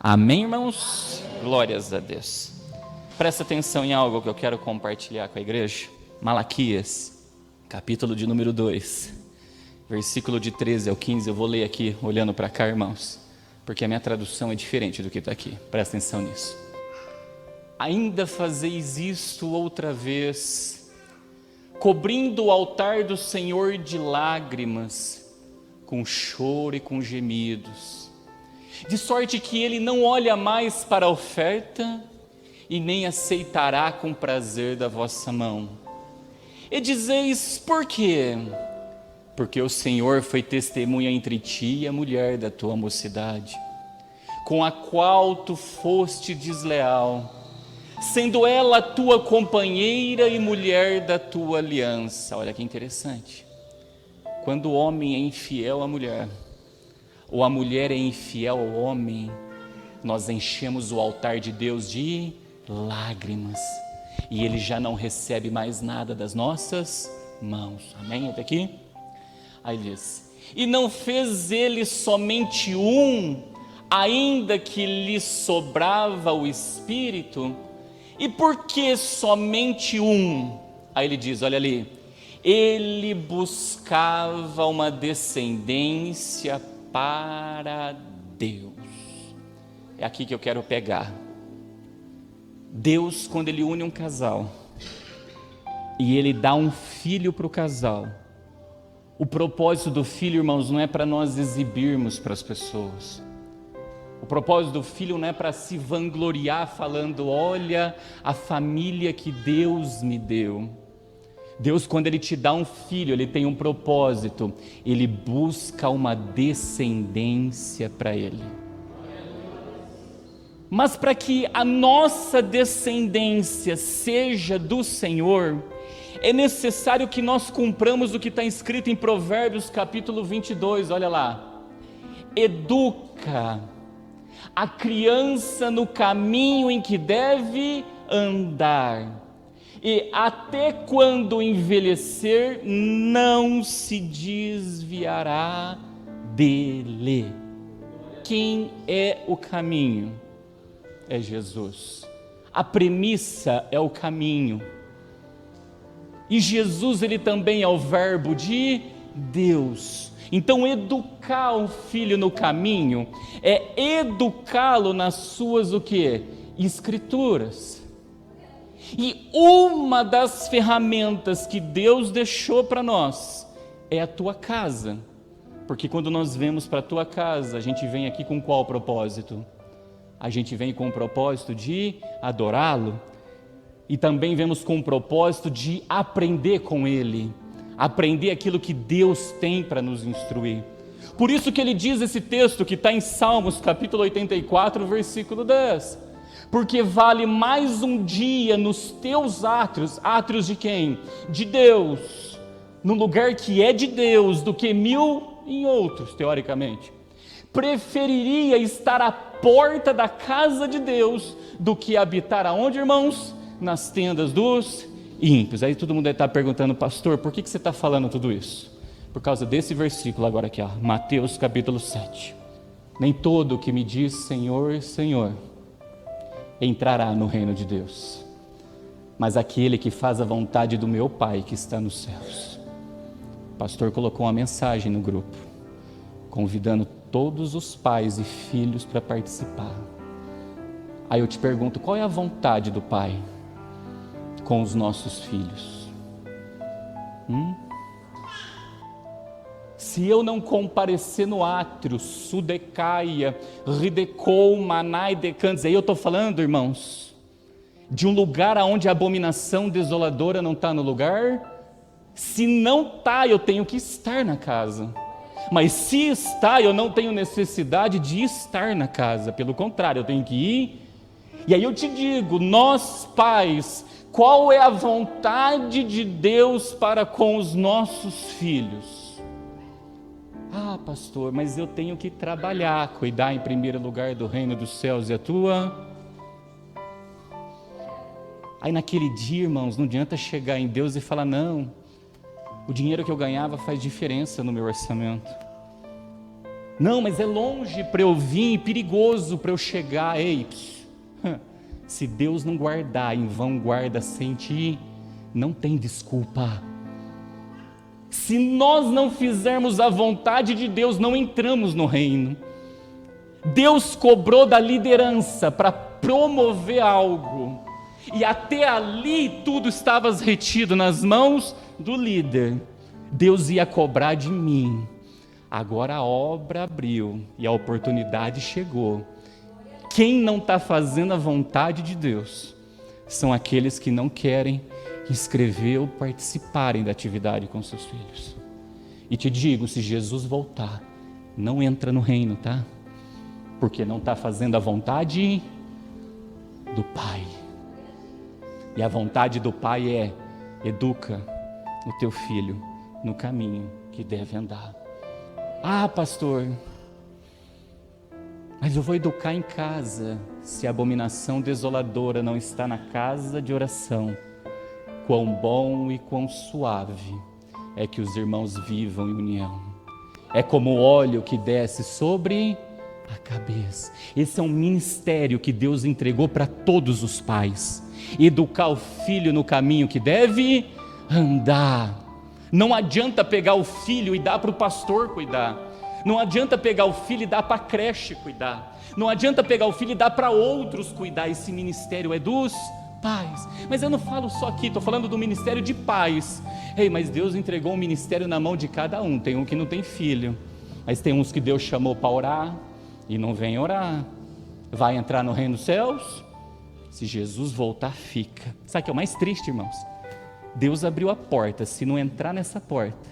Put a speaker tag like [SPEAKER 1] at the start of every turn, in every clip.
[SPEAKER 1] Amém, irmãos? Glórias a Deus. Presta atenção em algo que eu quero compartilhar com a igreja. Malaquias, capítulo de número 2, versículo de 13 ao 15. Eu vou ler aqui, olhando para cá, irmãos, porque a minha tradução é diferente do que está aqui. Presta atenção nisso. Ainda fazeis isto outra vez, cobrindo o altar do Senhor de lágrimas, com choro e com gemidos, de sorte que ele não olha mais para a oferta e nem aceitará com prazer da vossa mão. E dizeis, por quê? Porque o Senhor foi testemunha entre ti e a mulher da tua mocidade, com a qual tu foste desleal, sendo ela tua companheira e mulher da tua aliança. Olha que interessante. Quando o homem é infiel à mulher, ou a mulher é infiel ao homem, nós enchemos o altar de Deus de lágrimas, e ele já não recebe mais nada das nossas mãos. Amém? Até aqui? Aí diz, e não fez ele somente um, ainda que lhe sobrava o espírito. E por que somente um? Aí ele diz, olha ali, ele buscava uma descendência para Deus. É aqui que eu quero pegar. Deus, quando ele une um casal e ele dá um filho para o casal, o propósito do filho, irmãos, não é para nós exibirmos para as pessoas. O propósito do filho não é para se vangloriar falando, olha a família que Deus me deu. Deus, quando ele te dá um filho, ele tem um propósito, ele busca uma descendência para ele. Mas para que a nossa descendência seja do Senhor, é necessário que nós cumpramos o que está escrito em Provérbios capítulo 22, olha lá. Educa a criança no caminho em que deve andar, e até quando envelhecer, não se desviará dele. Quem é o caminho? É Jesus. A premissa é o caminho. E Jesus, ele também é o verbo de Deus. Então, educar o filho no caminho é educá-lo nas suas o quê? Escrituras. E uma das ferramentas que Deus deixou para nós é a tua casa. Porque quando nós vemos para a tua casa, a gente vem aqui com qual propósito? A gente vem com o propósito de adorá-lo. E também vemos com o propósito de aprender com ele. Aprender aquilo que Deus tem para nos instruir. Por isso que ele diz esse texto que está em Salmos capítulo 84, versículo 10. Porque vale mais um dia nos teus átrios, átrios de quem? De Deus, no lugar que é de Deus, do que 1000 em outros, teoricamente. Preferiria estar à porta da casa de Deus do que habitar aonde, irmãos? Nas tendas dos ímpios. Aí todo mundo deve estar perguntando, pastor, por que você está falando tudo isso? Por causa desse versículo agora aqui, ó, Mateus capítulo 7. Nem todo o que me diz Senhor, Senhor, entrará no reino de Deus, mas aquele que faz a vontade do meu Pai que está nos céus. O pastor colocou uma mensagem no grupo, convidando todos os pais e filhos para participar. Aí eu te pergunto, qual é a vontade do Pai com os nossos filhos? Se eu não comparecer no átrio, sudecaia, ridecou, manai, decantes, aí eu estou falando, irmãos, de um lugar onde a abominação desoladora não está no lugar. Se não está, eu tenho que estar na casa. Mas se está, eu não tenho necessidade de estar na casa. Pelo contrário, eu tenho que ir. E aí eu te digo, nós pais, qual é a vontade de Deus para com os nossos filhos? Ah, pastor, mas eu tenho que trabalhar, cuidar em primeiro lugar do reino dos céus e a tua. Aí naquele dia, irmãos, não adianta chegar em Deus e falar, não, o dinheiro que eu ganhava faz diferença no meu orçamento. Não, mas é longe para eu vir, perigoso para eu chegar. Ei, se Deus não guardar, em vão guarda sem ti, não tem desculpa. Se nós não fizermos a vontade de Deus, não entramos no reino. Deus cobrou da liderança para promover algo, e até ali tudo estava retido nas mãos do líder. Deus ia cobrar de mim. Agora a obra abriu e a oportunidade chegou. Quem não está fazendo a vontade de Deus são aqueles que não querem inscrever ou participarem da atividade com seus filhos. E te digo, se Jesus voltar, não entra no reino, tá? Porque não está fazendo a vontade do Pai. E a vontade do Pai é: educa o teu filho no caminho que deve andar. Ah, pastor, mas eu vou educar em casa. Se a abominação desoladora não está na casa de oração, quão bom e quão suave é que os irmãos vivam em união. É como o óleo que desce sobre a cabeça. Esse é um ministério que Deus entregou para todos os pais: educar o filho no caminho que deve andar. Não adianta pegar o filho e dar para o pastor cuidar. Não adianta pegar o filho e dar para a creche cuidar. Não adianta pegar o filho e dar para outros cuidar. Esse ministério é dos pais. Mas eu não falo só aqui, estou falando do ministério de pais. Ei, mas Deus entregou um ministério na mão de cada um. Tem um que não tem filho, mas tem uns que Deus chamou para orar e não vem orar. Vai entrar no reino dos céus? Se Jesus voltar, fica. Sabe o que é o mais triste, irmãos? Deus abriu a porta. Se não entrar nessa porta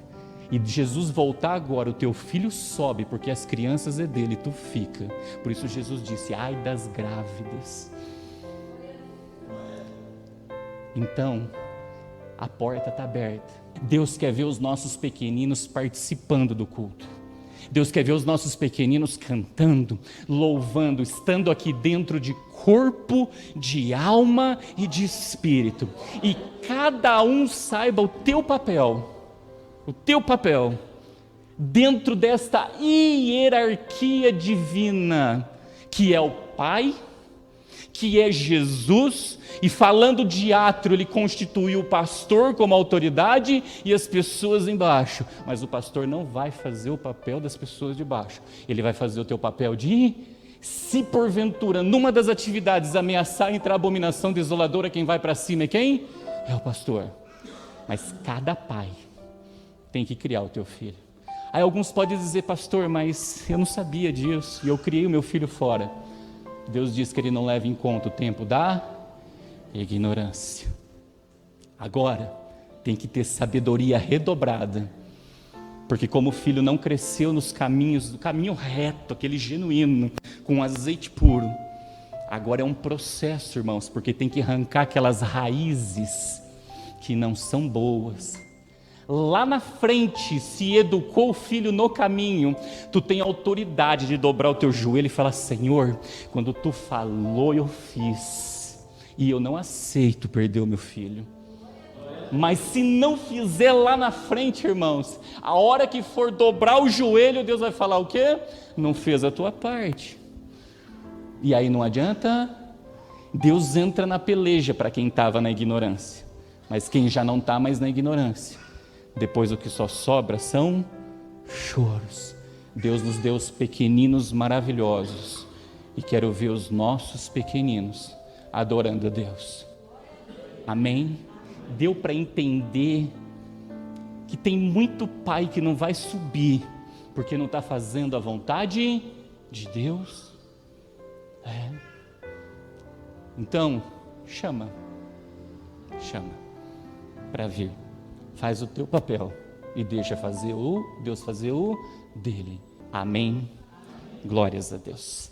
[SPEAKER 1] e Jesus voltar agora, o teu filho sobe, porque as crianças é dele, tu fica. Por isso Jesus disse: ai das grávidas. Então a porta está aberta. Deus quer ver os nossos pequeninos participando do culto. Deus quer ver os nossos pequeninos cantando, louvando, estando aqui dentro de corpo, de alma e de espírito. E cada um saiba o teu papel dentro desta hierarquia divina, que é o Pai, que é Jesus. E falando de átrio, ele constituiu o pastor como autoridade e as pessoas embaixo. Mas o pastor não vai fazer o papel das pessoas de baixo. Ele vai fazer o teu papel de, se porventura numa das atividades ameaçar entrar a abominação desoladora, quem vai para cima é quem? É o pastor. Mas cada pai tem que criar o teu filho. Aí alguns podem dizer: pastor, mas eu não sabia disso e eu criei o meu filho fora. Deus diz que ele não leva em conta o tempo da ignorância. Agora tem que ter sabedoria redobrada, porque como o filho não cresceu nos caminhos, do caminho reto, aquele genuíno, com azeite puro, agora é um processo, irmãos, porque tem que arrancar aquelas raízes que não são boas. Lá na frente, se educou o filho no caminho, tu tem autoridade de dobrar o teu joelho e falar: Senhor, quando tu falou eu fiz, e eu não aceito perder o meu filho. Mas se não fizer lá na frente, irmãos, a hora que for dobrar o joelho, Deus vai falar o quê? Não fez a tua parte. E aí não adianta. Deus entra na peleja para quem estava na ignorância, mas quem já não está mais na ignorância, depois o que só sobra são choros. Deus nos deu os pequeninos maravilhosos, e quero ver os nossos pequeninos adorando a Deus. Amém? Deu para entender que tem muito pai que não vai subir porque não está fazendo a vontade de Deus. Então chama para vir. Faz o teu papel e deixa Deus fazer o dele. Amém? Glórias a Deus.